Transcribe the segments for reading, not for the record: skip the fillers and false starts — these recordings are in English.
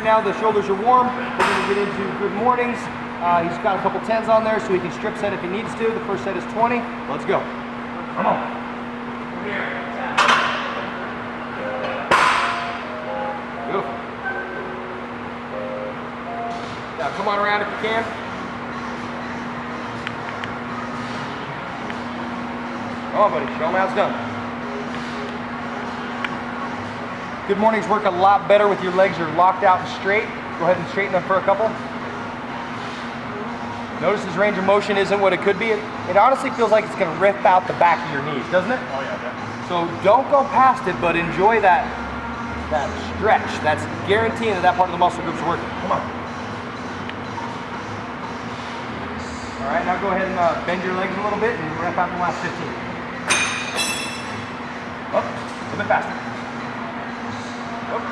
now the shoulders are warm. We're going to get into good mornings. He's got a couple 10s on there, so he can strip set if he needs to. The first set is 20. Let's go. Come on. Beautiful. Now come on around if you can. Come on, buddy. Show him how it's done. Good mornings work a lot better with your legs are locked out and straight. Go ahead and straighten them for a couple. Notice his range of motion isn't what it could be. It honestly feels like it's going to rip out the back of your knees, doesn't it? Oh yeah, definitely. So don't go past it, but enjoy that stretch. That's guaranteeing that part of the muscle group's working. Come on. All right, now go ahead and bend your legs a little bit and rep out the last 15. Up, a little bit faster. Up.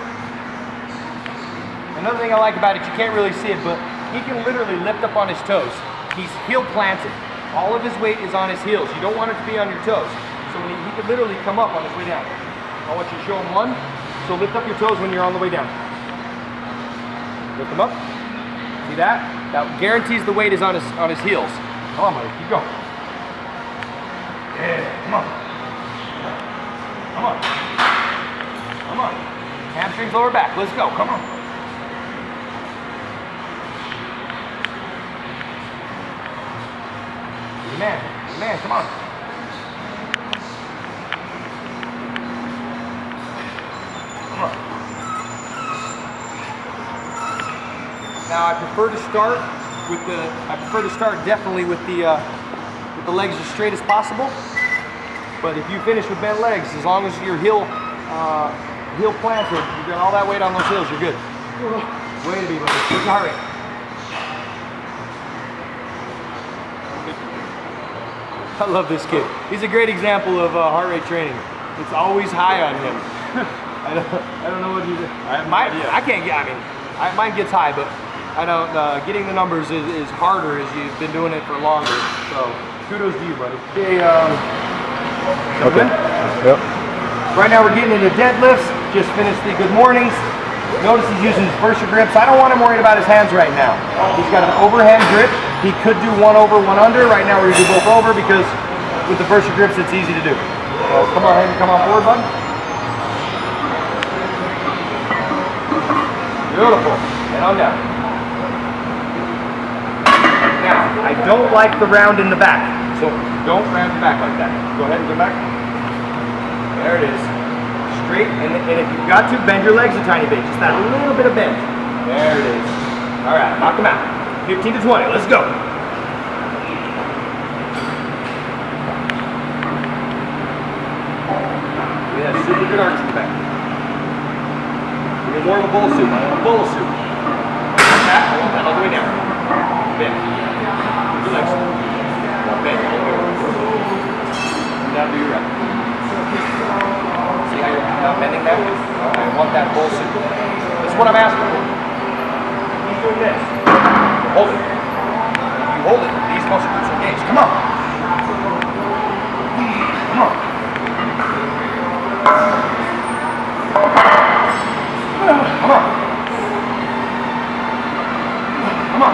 Another thing I like about it, you can't really see it, but he can literally lift up on his toes. He's heel planted. All of his weight is on his heels. You don't want it to be on your toes. So when he could literally come up on his way down. I want you to show him one. So lift up your toes when you're on the way down. Lift them up. See that? That guarantees the weight is on his heels. Come on, buddy. Keep going. Yeah. Come on. Come on. Come on. Hamstrings, lower back. Let's go. Come on. Man, come on. Come on. Now I prefer to start definitely with the legs as straight as possible. But if you finish with bent legs, as long as your heel planted, you've got all that weight on those heels, you're good. Way to be, buddy. Where's the heart rate? I love this kid. He's a great example of heart rate training. It's always high on him. I don't know what he's. I can't get. I mean, mine gets high, but I don't. Getting the numbers is harder as you've been doing it for longer. So kudos to you, buddy. Okay. Okay. Yep. Right now we're getting into deadlifts. Just finished the good mornings. Notice he's using his burster grips. I don't want him worried about his hands right now. He's got an overhand grip. He could do one over, one under. Right now we're going to do both over because with the burster grips it's easy to do. So come on ahead and come on forward, bud. Beautiful. And on down. Now, I don't like the round in the back. So don't round the back like that. Go ahead and go back. There it is. Straight, and if you've got to, bend your legs a tiny bit. Just that little bit of bend. There it is. All right, knock them out. 15 to 20, let's go. We have super good arch in the back. We need more of a bull suit. I want a bull suit. Like that, I want that all the way down. Bend. Move your legs. Bend all the way down. Down to your right. See how you're not bending that? I want that bull suit. This is what I'm asking for. He's doing this. Hold it. You hold it. These muscle groups are engaged. Come on. Come on. Come on. Come on.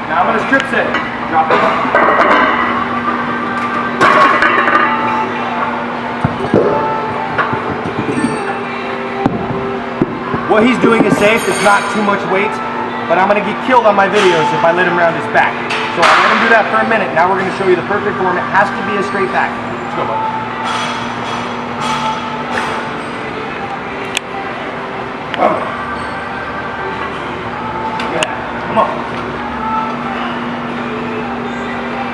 Now I'm going to strip set it. Drop it. What he's doing is safe, it's not too much weight, but I'm going to get killed on my videos if I let him round his back. So I'll let him do that for a minute. Now we're going to show you the perfect form. It has to be a straight back. Let's go, bud. Oh. Look at that. Come on.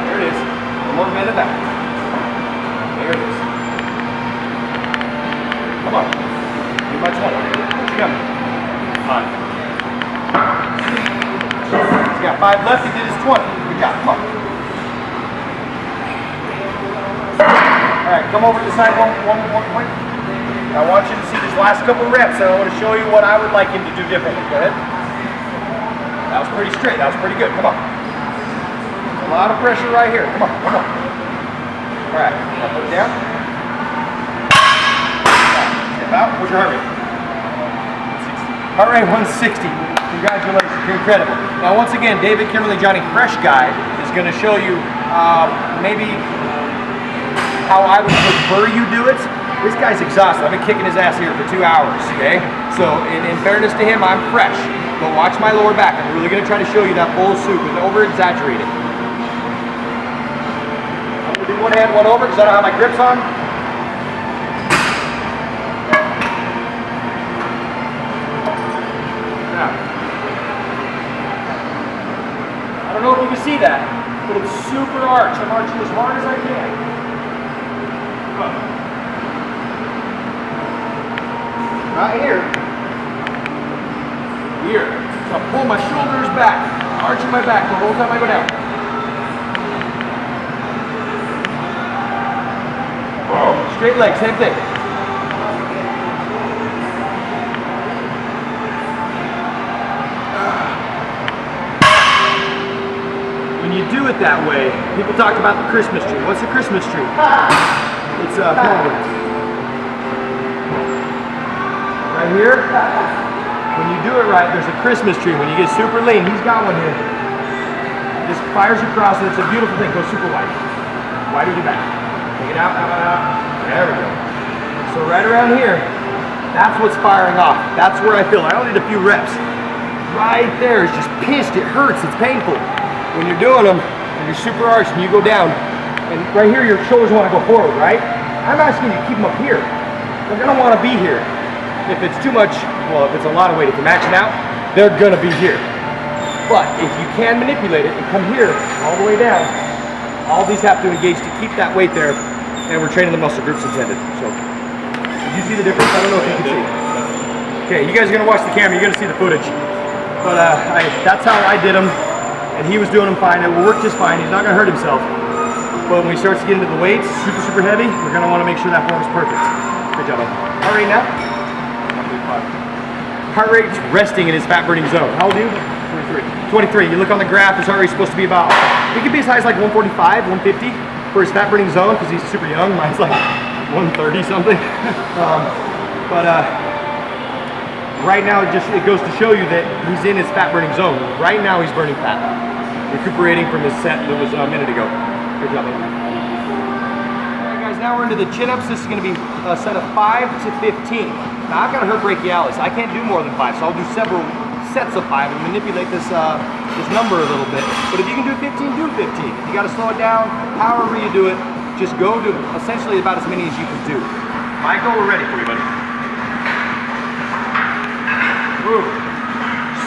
There it is. One more bend of that. There it is. Come on. Do my 20. What you got? 5. He's got 5 left. He did his 20. Good job. Come on. All right, come over to the side one point. I want you to see these last couple reps, and I want to show you what I would like him to do differently. Go ahead. That was pretty straight. That was pretty good. Come on. A lot of pressure right here. Come on. Come on. All right. Now put it down. Step out. What's your heart rate? Heart rate 160. Congratulations, you're incredible. Now once again, David, Kimberly, Johnny, fresh guy, is going to show you maybe how I would prefer you do it. This guy's exhausted. I've been kicking his ass here for 2 hours, okay? So in fairness to him, I'm fresh. But watch my lower back. I'm really going to try to show you that bowl of soup and over-exaggerate it. I'm going to do one hand, one over because I don't have my grips on. Now, I don't know if you can see that, but it's super arch. I'm arching as hard as I can. Right here. Here. So I pull my shoulders back, arching my back the whole time I go down. Straight leg, same thing. When you do it that way, people talk about the Christmas tree. What's a Christmas tree? It's a right here. When you do it right, there's a Christmas tree. When you get super lean, he's got one here. Just fires across it. It's a beautiful thing. Go super wide. Wide with your back. Take it out, out, out. There we go. So right around here, that's what's firing off. That's where I feel. I only did a few reps. Right there is just pinched. It hurts. It's painful. When you're doing them, and you're super arched and you go down, and right here your shoulders want to go forward, right? I'm asking you to keep them up here. They're going to want to be here. If it's too much, well, if it's a lot of weight, if you're maxing out, they're going to be here. But if you can manipulate it and come here all the way down, all these have to engage to keep that weight there, and we're training the muscle groups intended. So, did you see the difference? I don't know if you can see. Okay, you guys are going to watch the camera, you're going to see the footage. But that's how I did them, and he was doing them fine. It will work just fine. He's not going to hurt himself. But when he starts to get into the weights, super, super heavy, we're going to want to make sure that form is perfect. Good job. Heart rate now? Heart rate's resting in his fat burning zone. How old are you? 23. You look on the graph, his heart rate's supposed to be about, it could be as high as like 145, 150 for his fat burning zone because he's super young. Mine's like 130 something. Right now it goes to show you that he's in his fat burning zone. Right now he's burning fat. Recuperating from his set that was a minute ago. Good job. Alright guys, now we're into the chin-ups. This is going to be a set of 5 to 15. Now I've got a hurt brachialis. I can't do more than 5, so I'll do several sets of 5 and manipulate this number a little bit. But if you can do 15, do 15. If you got to slow it down, however you do it, just go to essentially about as many as you can do. Michael, we're ready for you, buddy. Move.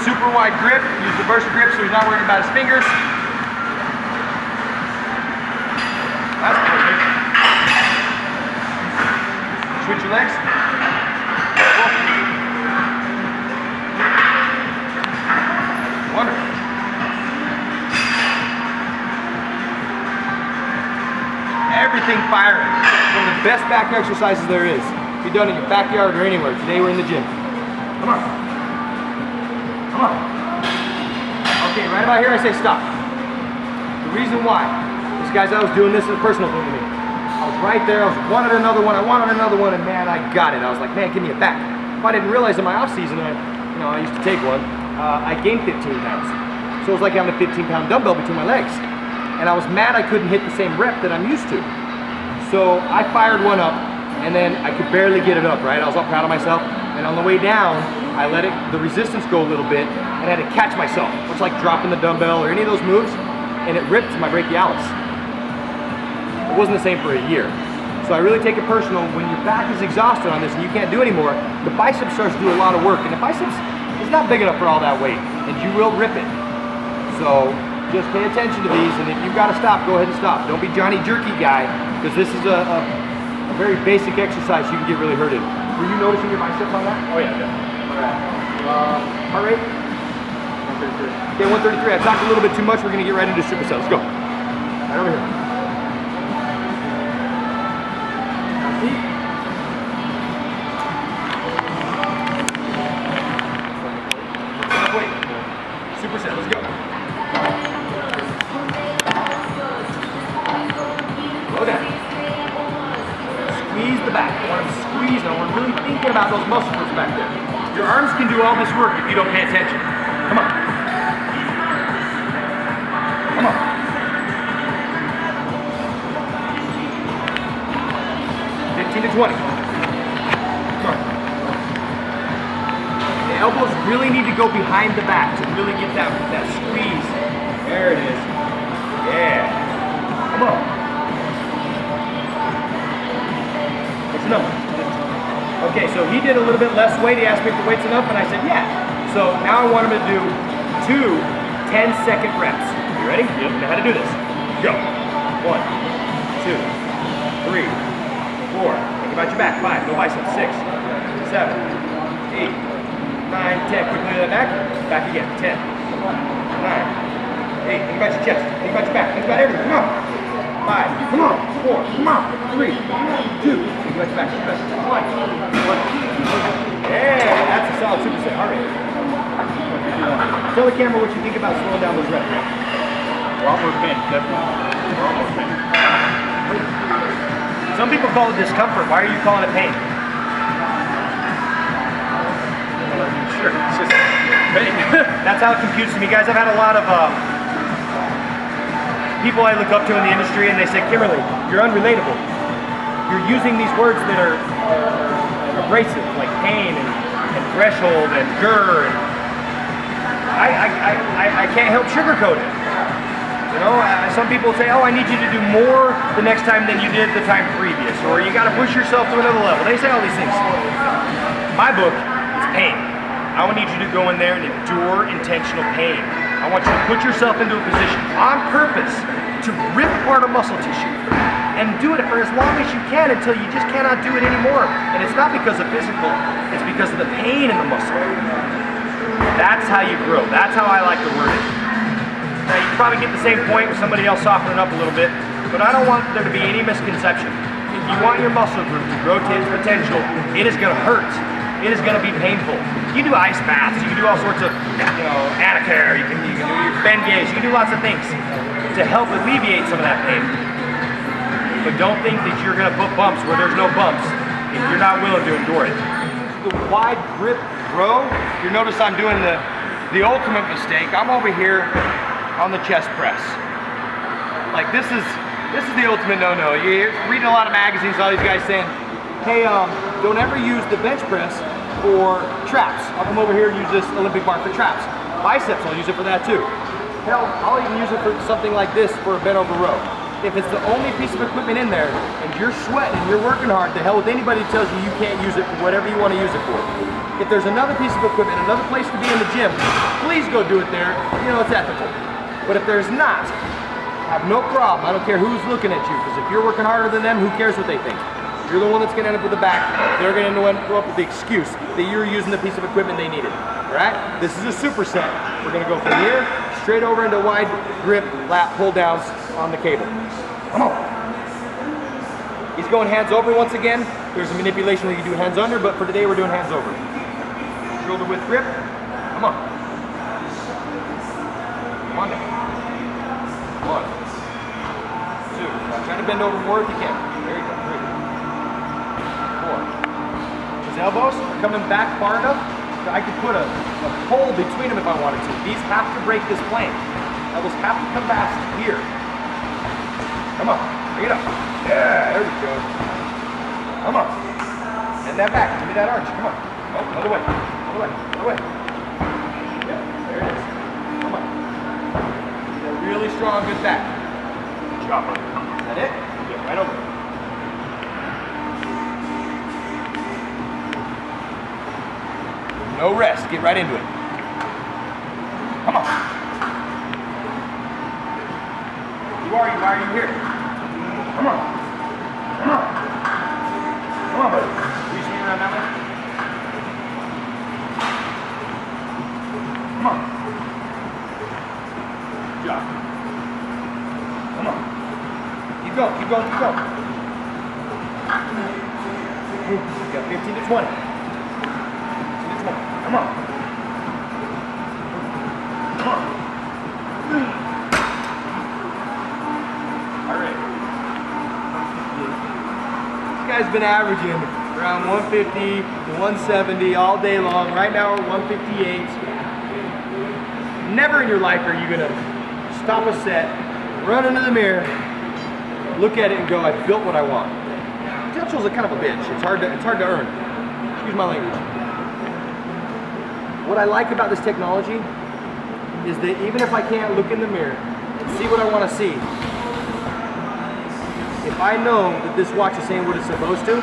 Super wide grip. Use the burst grip so he's not worrying about his fingers. That's perfect. Switch your legs. Wonderful. Everything firing. One of the best back exercises there is. Be done in your backyard or anywhere. Today we're in the gym. Come on. Come on. Okay, right about here I say stop. The reason why is, guys, I was doing this as a personal thing to me. I was right there, I wanted another one, and man, I got it. I was like, man, give me a back. If I didn't realize in my off season, I used to take one, I gained 15 pounds. So it was like having a 15-pound dumbbell between my legs. And I was mad I couldn't hit the same rep that I'm used to. So I fired one up, and then I could barely get it up, right? I was all proud of myself. And on the way down, I let the resistance go a little bit, and I had to catch myself. It's like dropping the dumbbell or any of those moves, and it ripped my brachialis. It wasn't the same for a year. So I really take it personal. When your back is exhausted on this and you can't do anymore, the bicep starts to do a lot of work, and the biceps is not big enough for all that weight, and you will rip it. So just pay attention to these, and if you've got to stop, go ahead and stop. Don't be Johnny Jerky guy, because this is a very basic exercise you can get really hurt in. Were you noticing your biceps on that? Oh yeah, definitely. Alright. Heart rate? 133. Okay, 133. I talked a little bit too much. We're going to get right into superset. Let's go. Right over here. Now see? Wait. Superset. Let's go. Slow down. Squeeze the back. I want to squeeze. I want to really thinking about those muscle groups back there. Your arms can do all this work if you don't pay attention. Come on. Come on. 15 to 20. Come on. The elbows really need to go behind the back to really get that squeeze. There it is. Yeah. Come on. What's the number? Okay, so he did a little bit less weight. He asked me if the weight's enough, and I said, yeah. So now I want him to do 2 10-second reps. You ready? Yep. You know how to do this. Go. 1, 2, 3, 4. Think about your back. 5. Go biceps. 6, 7, 8, 9, 10. Quickly to the back. Back again. 10, 9, 8. Think about your chest. Think about your back. Think about everything. Come on. 5. Come on. 4. Come on. 3, 2. Think about your back. Think about your back. 1. Yeah, that's a solid superset. All right. Tell the camera what you think about slowing down those reps. A lot more pain, definitely. A lot more pain. Some people call it discomfort. Why are you calling it pain? Sure, it's just pain. That's how it computes to me, guys. I've had a lot of people I look up to in the industry, and they say, Kimberly, you're unrelatable. You're using these words that are abrasive, like pain and threshold and GER. And I can't help sugarcoat it. You know, some people say, oh, I need you to do more the next time than you did the time previous, or you got to push yourself to another level. They say all these things. My book is pain. I need you to go in there and endure intentional pain. I want you to put yourself into a position on purpose to rip apart a muscle tissue and do it for as long as you can until you just cannot do it anymore. And it's not because of physical, it's because of the pain in the muscle. That's how you grow. That's how I like to word it. Now you probably get the same point with somebody else softening up a little bit, but I don't want there to be any misconception. If you want your muscle group to grow to its potential, it is going to hurt. It is going to be painful. You can do ice baths, you can do all sorts of, anacare, you can do your Bengay, you can do lots of things to help alleviate some of that pain. But don't think that you're going to put bumps where there's no bumps if you're not willing to endure it. The wide grip row, you notice I'm doing the ultimate mistake. I'm over here on the chest press. Like this is the ultimate no-no. You're reading a lot of magazines, all these guys saying, hey, don't ever use the bench press for traps. I'll come over here and use this Olympic bar for traps. Biceps, I'll use it for that too. Hell, I'll even use it for something like this for a bent over row. If it's the only piece of equipment in there and you're sweating and you're working hard, the hell with anybody who tells you you can't use it for whatever you want to use it for. If there's another piece of equipment, another place to be in the gym, please go do it there. You know, it's ethical. But if there's not, have no problem. I don't care who's looking at you, because if you're working harder than them, who cares what they think? You're the one that's going to end up with the back. They're going to end up with the excuse that you're using the piece of equipment they needed. All right? This is a superset. We're going to go from here straight over into wide grip lat pull downs on the cable. Come on. He's going hands over once again. There's a manipulation where you can do hands under, but for today we're doing hands over. Shoulder width grip. Come on. Come on now. 1, 2. Now try to bend over more if you can. There you go. 3, 4. His elbows are coming back far enough that I could put a pole between them if I wanted to. These have to break this plane. Elbows have to come back here. Come on. Bring it up. Yeah, there we go. Come on. Bend that back. Give me that arch. Come on. Oh, other way. Other way. Other way. Yeah, there it is. Come on. Really strong, good back. Chopper. Is that it? Yeah, right over. No rest. Get right into it. Come on. Why are you here? Come on. Come on. Come on, buddy. Are you swinging around that way? Come on. Good job. Come on. Keep going, keep going, keep going. You got 15 to 20. 15 to 20. Come on. Come on. All right. This guy's been averaging around 150 to 170 all day long. Right now we're 158. Never in your life are you gonna stop a set, run into the mirror, look at it and go, I built what I want. Potential's a kind of a bitch. It's hard to earn. Excuse my language. What I like about this technology is that even if I can't look in the mirror and see what I want to see, if I know that this watch is saying what it's supposed to,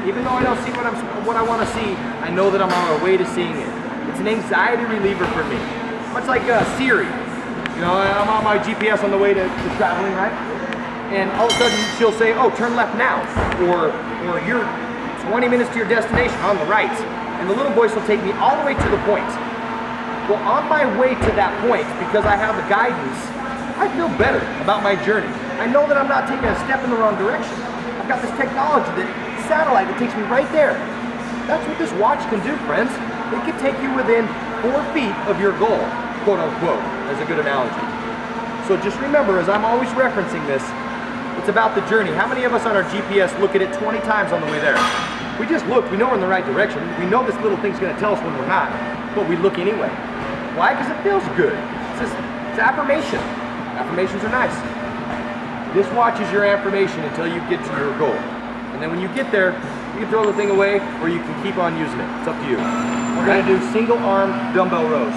even though I don't see what I want to see, I know that I'm on my way to seeing it. It's an anxiety reliever for me. Much like Siri. You know, I'm on my GPS on the way to traveling, right? And all of a sudden she'll say, oh, turn left now. Or you're 20 minutes to your destination on the right. And the little voice will take me all the way to the point. Well, on my way to that point, because I have the guidance, I feel better about my journey. I know that I'm not taking a step in the wrong direction. I've got this technology, that satellite that takes me right there. That's what this watch can do, friends. It can take you within 4 feet of your goal, quote unquote, as a good analogy. So just remember, as I'm always referencing this, it's about the journey. How many of us on our GPS look at it 20 times on the way there? We just look, we know we're in the right direction. We know this little thing's gonna tell us when we're not, but we look anyway. Why? Because it feels good. It's affirmation. Affirmations are nice. This watch is your affirmation until you get to your goal. And then when you get there, you can throw the thing away or you can keep on using it. It's up to you. We're gonna do single arm dumbbell rows.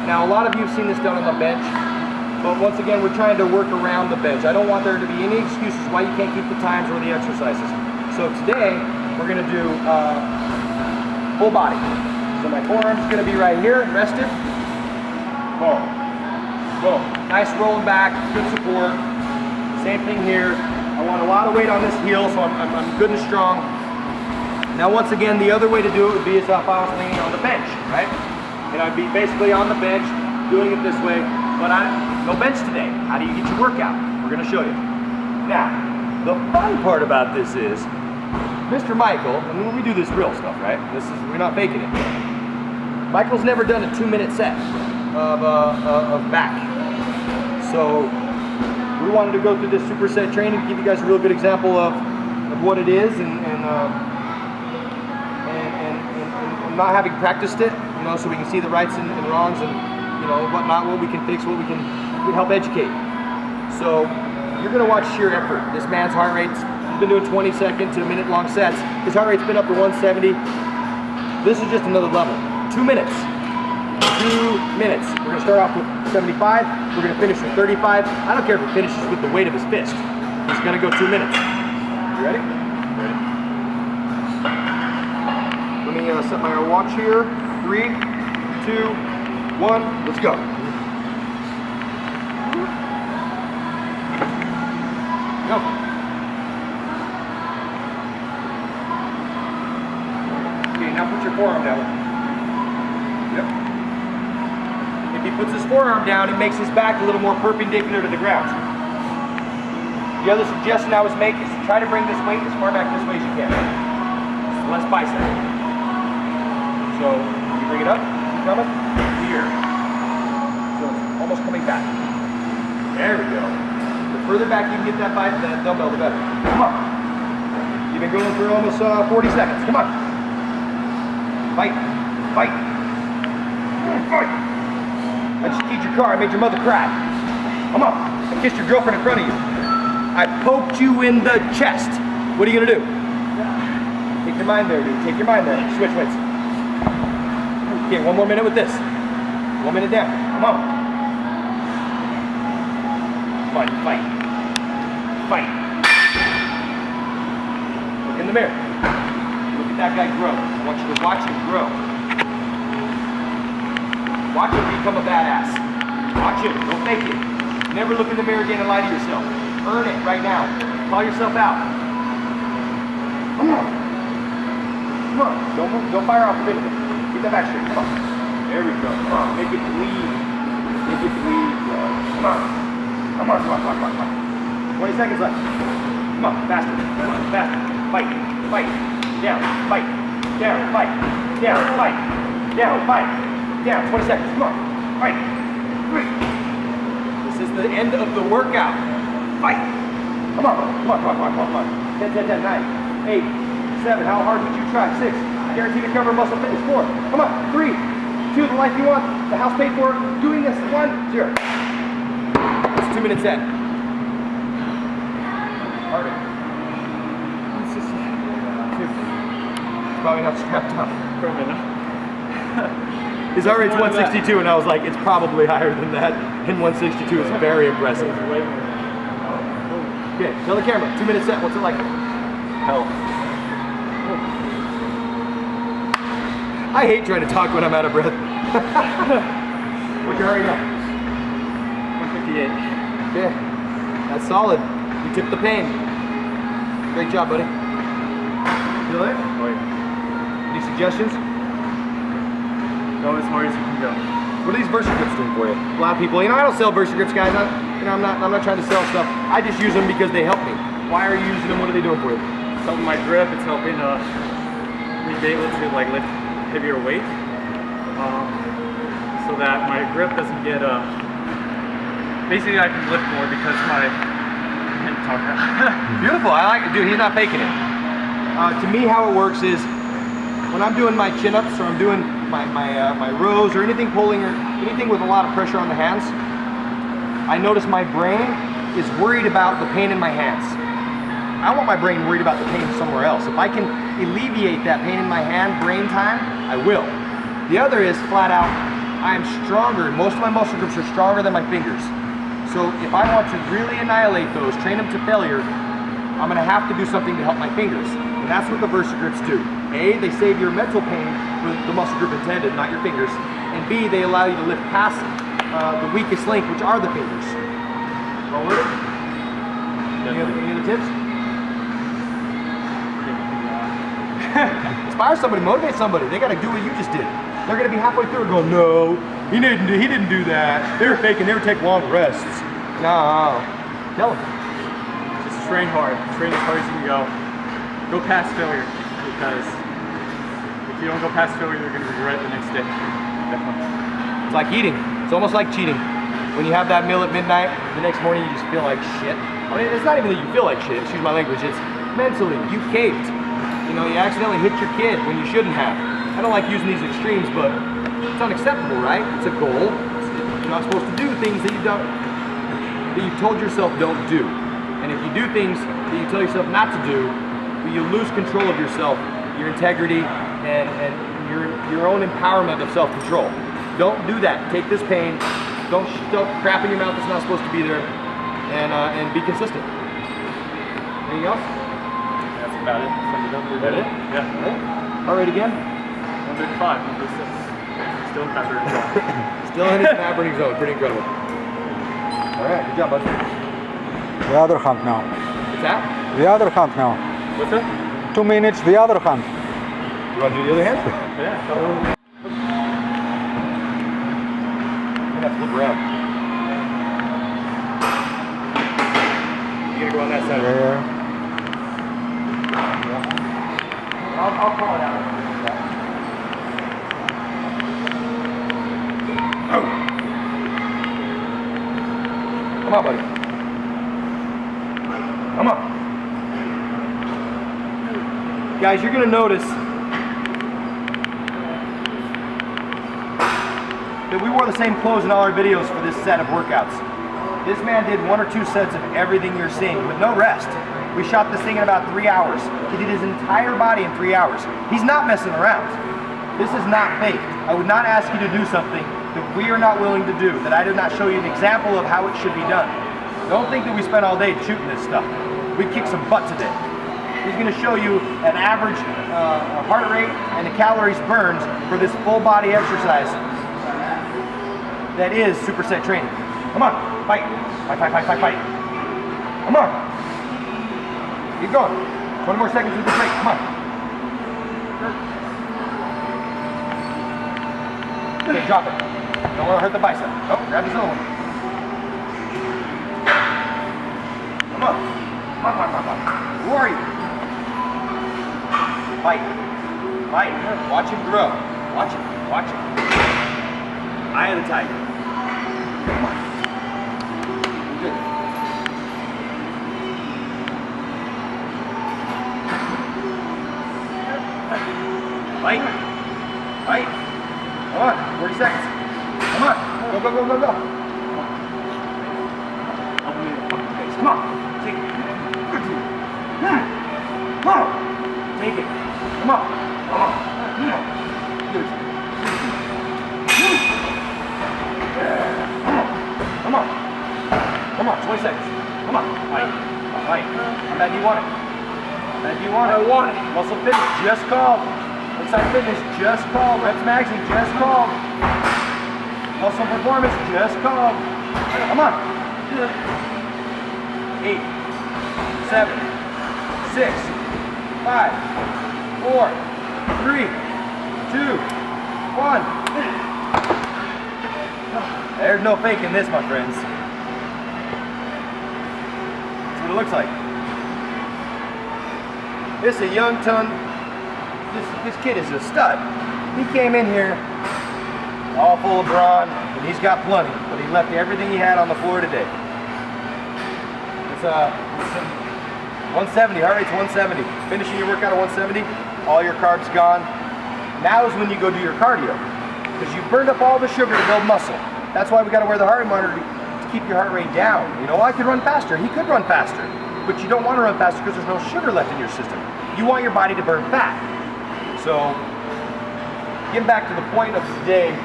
Now a lot of you have seen this done on the bench, but once again, we're trying to work around the bench. I don't want there to be any excuses why you can't keep the times or the exercises. So today, we're gonna do full body. So my forearm's gonna be right here, rested. Boom, boom. Nice rolling back, good support. Same thing here. I want a lot of weight on this heel, so I'm good and strong. Now once again, the other way to do it would be as if I was leaning on the bench, right? And I'd be basically on the bench, doing it this way, but no bench today. How do you get your workout? We're gonna show you. Now, the fun part about this is, Mr. Michael, and when we do this real stuff, right? We're not faking it. Michael's never done a 2-minute set of back. So we wanted to go through this superset training to give you guys a real good example of what it is and not having practiced it, you know, so we can see the rights and wrongs and, you know, whatnot, what we can fix, what we can help educate. So you're gonna watch sheer effort. This man's heart rate's been doing 20-second to 1-minute long sets. His heart rate's been up to 170. This is just another level. 2 minutes. 2 minutes. We're gonna start off with 75. We're gonna finish with 35. I don't care if he finishes with the weight of his fist. He's gonna go 2 minutes. You ready? Ready. Let me set my watch here. 3, 2, 1. Let's go. Go. Okay, now put your forearm down. Yep. If he puts his forearm down, it makes his back a little more perpendicular to the ground. The other suggestion I was making is to try to bring this weight as far back this way as you can. It's less bicep. So, you bring it up, keep coming, here. So it's almost coming back. There we go. The further back you can get that dumbbell, the better. Come on. You've been going for almost 40 seconds. Come on. Fight. Fight. Fight. I just keyed your car. I made your mother cry. Come on. I kissed your girlfriend in front of you. I poked you in the chest. What are you going to do? Take your mind there, dude. Take your mind there. Switch weights. Okay, 1 more minute with this. 1 minute down. Come on. Come on, fight. Fight. Look in the mirror. Look at that guy grow. I want you to watch him grow. Watch him become a badass. Watch him. Don't fake it. Never look in the mirror again and lie to yourself. Earn it right now. Call yourself out. Come on. Come on. Don't fire off the minute. Get that back straight. Come on. There we go. Come on. Make it bleed. Make it bleed. Come on. Come on. Come on. Come on. Come on. 20 seconds left. Come on. Faster. Come on. Faster. Fight. Fight. Down. Fight. Down. Fight. Down. Fight. Down. Fight. Down. 20 seconds. Come on. Fight. This is the end of the workout. Fight. Come on. Come on. Come on. Come on. Come on. 10, 10, 10, 9, 8, 7. How hard would you try? 6. Guaranteed to cover muscle fitness. 4. Come on. 3, 2. The life you want. The house paid for. Doing this. 1, 0. It's 2 minutes in. Heart rate. 162. It's probably not strapped up. Probably not. His heart rate's 162, and I was like, it's probably higher than that. And 162 is very impressive. Okay, tell the camera. 2 minute set. What's it like? Hell. I hate trying to talk when I'm out of breath. What's your heart rate now? 158. Okay, that's solid. You took the pain. Great job, buddy. Feel it? Oh, yeah. Any suggestions? Go as hard as you can go. What are these Versa grips doing for you? A lot of people, I don't sell Versa grips, guys. I'm not trying to sell stuff. I just use them because they help me. Why are you using them? What are they doing for you? It's helping my grip. It's helping me be able to like lift heavier weight, so that my grip doesn't get basically I can lift more because my Beautiful. I like it, dude. He's not faking it. To me, how it works is when I'm doing my chin-ups or I'm doing my rows or anything pulling or anything with a lot of pressure on the hands, I notice my brain is worried about the pain in my hands. I want my brain worried about the pain somewhere else. If I can alleviate that pain in my hand brain time, I will. The other is flat out, I'm stronger. Most of my muscle groups are stronger than my fingers. So if I want to really annihilate those, train them to failure, I'm gonna have to do something to help my fingers. And that's what the Versa grips do. A, they save your mental pain with the muscle group intended, not your fingers. And B, they allow you to lift past the weakest link, which are the fingers. Roll with it. Any other tips? Inspire somebody, motivate somebody. They gotta do what you just did. They're gonna be halfway through and go, no, he didn't do that. They were faking, they would take long rests. No. Tell them. Just train hard. Train as hard as you can go. Go past failure, because if you don't go past failure, you're gonna regret it the next day. Definitely. It's like eating. It's almost like cheating. When you have that meal at midnight, the next morning you just feel like shit. I mean, it's not even that you feel like shit, excuse my language, it's mentally, you caved. You know, you accidentally hit your kid when you shouldn't have. I don't like using these extremes, but it's unacceptable, right? It's a goal. You're not supposed to do things that you've told yourself don't do. And if you do things that you tell yourself not to do, you lose control of yourself, your integrity, and your own empowerment of self-control. Don't do that. Take this pain. Don't stuff crap in your mouth that's not supposed to be there, and be consistent. Anything else? That's about it. Is that it? Yeah. Heart rate again? 135, 136. Still in fat burning zone. Still in his fat burning zone. Pretty incredible. All right, good job, bud. The other hand now. What's that? The other hand now. What's that? 2 minutes, the other hand. You want to do the other hand? Yeah. I'm gonna flip around. You gotta go on that side. Yeah. I'll call it out. Oh. Come on, buddy. Come on. Guys, you're gonna notice that we wore the same clothes in all our videos for this set of workouts. This man did 1 or 2 sets of everything you're seeing with no rest. We shot this thing in about 3 hours. He did his entire body in 3 hours. He's not messing around. This is not fake. I would not ask you to do something that we are not willing to do, that I did not show you an example of how it should be done. Don't think that we spent all day shooting this stuff. We kicked some butt today. He's going to show you an average heart rate and the calories burned for this full body exercise that is superset training. Come on, fight. Fight, fight, fight, fight, fight. Come on. Keep going. 20 more seconds with the break. Come on. Okay, drop it. Don't want to hurt the bicep. Oh, grab this other one. Come on. Come on, come on, come on. Who are you? Fight. Fight. Watch him grow. Watch him. Watch him. Eye of the tiger. Come on. Good. Come on. Come on. Good. Come on. Come on. 20 seconds. Come on. Fight. Fight. How bad do you want it? How bad do you want it? I want it. Muscle fitness just called. Inside fitness just called. Reps maxing just called. Muscle performance just called. Come on. 8, 7, 6, 5, 4, 3, 2, 1. There's no faking this, my friends. That's what it looks like. This is a young ton. This kid is a stud. He came in here all full of brawn, and he's got plenty, but he left everything he had on the floor today. It's 170, heart rate's 170. Finishing your workout at 170, all your carbs gone. Now is when you go do your cardio, because you burned up all the sugar to build muscle. That's why we got to wear the heart rate monitor to keep your heart rate down. You know, I could run faster. He could run faster, but you don't want to run faster because there's no sugar left in your system. You want your body to burn fat. So, getting back to the point of today,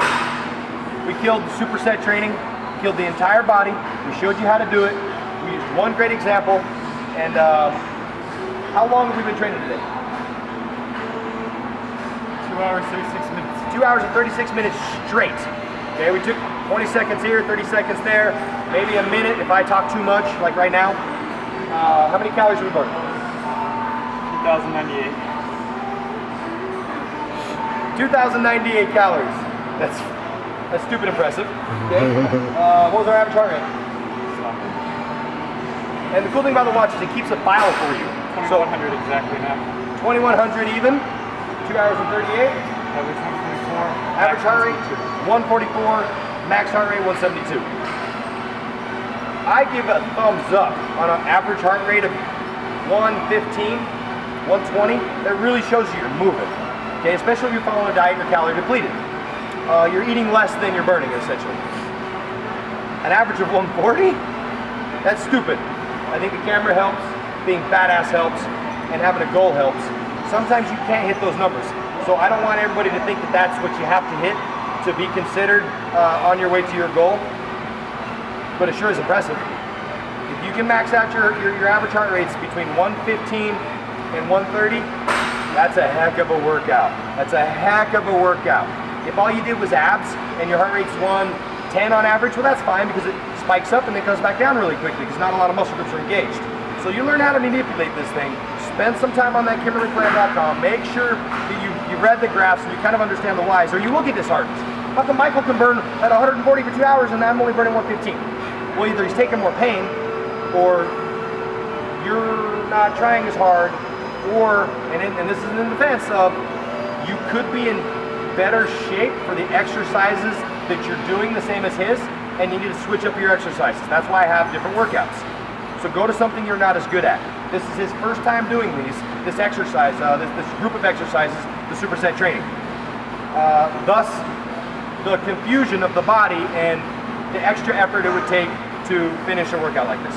we killed superset training, killed the entire body. We showed you how to do it. We used one great example. And how long have we been training today? 2 hours, 36 minutes. 2 hours and 36 minutes straight. Okay, we took 20 seconds here, 30 seconds there, maybe a minute if I talk too much, like right now. How many calories did we burn? 2,098. 2,098 calories. That's stupid impressive. Okay. What was our average heart rate? And the cool thing about the watch is it keeps a file for you. 2,100 exactly now. 2,100 even. 2 hours and 38. Average 144. Average heart rate 144. Max heart rate 172. I give a thumbs up on an average heart rate of 115, 120. That really shows you you're moving. Okay, especially if you're following a diet, you're calorie depleted. You're eating less than you're burning, essentially. An average of 140? That's stupid. I think the camera helps, being badass helps, and having a goal helps. Sometimes you can't hit those numbers. So I don't want everybody to think that that's what you have to hit to be considered on your way to your goal. But it sure is impressive. If you can max out your average heart rates between 115 and 130, that's a heck of a workout. That's a heck of a workout. If all you did was abs and your heart rate's 110 on average, well that's fine because it spikes up and then comes back down really quickly because not a lot of muscle groups are engaged. So you learn how to manipulate this thing. Spend some time on that KimberlyPlan.com. Make sure that you read the graphs and you kind of understand the whys, or you will get disheartened. How come Michael can burn at 140 for 2 hours and I'm only burning 115? Well, either he's taking more pain, or you're not trying as hard, or, and this is in defense of, you could be in better shape for the exercises that you're doing the same as his, and you need to switch up your exercises. That's why I have different workouts. So go to something you're not as good at. This is his first time doing this exercise, this group of exercises, the superset training. Thus, the confusion of the body and the extra effort it would take to finish a workout like this.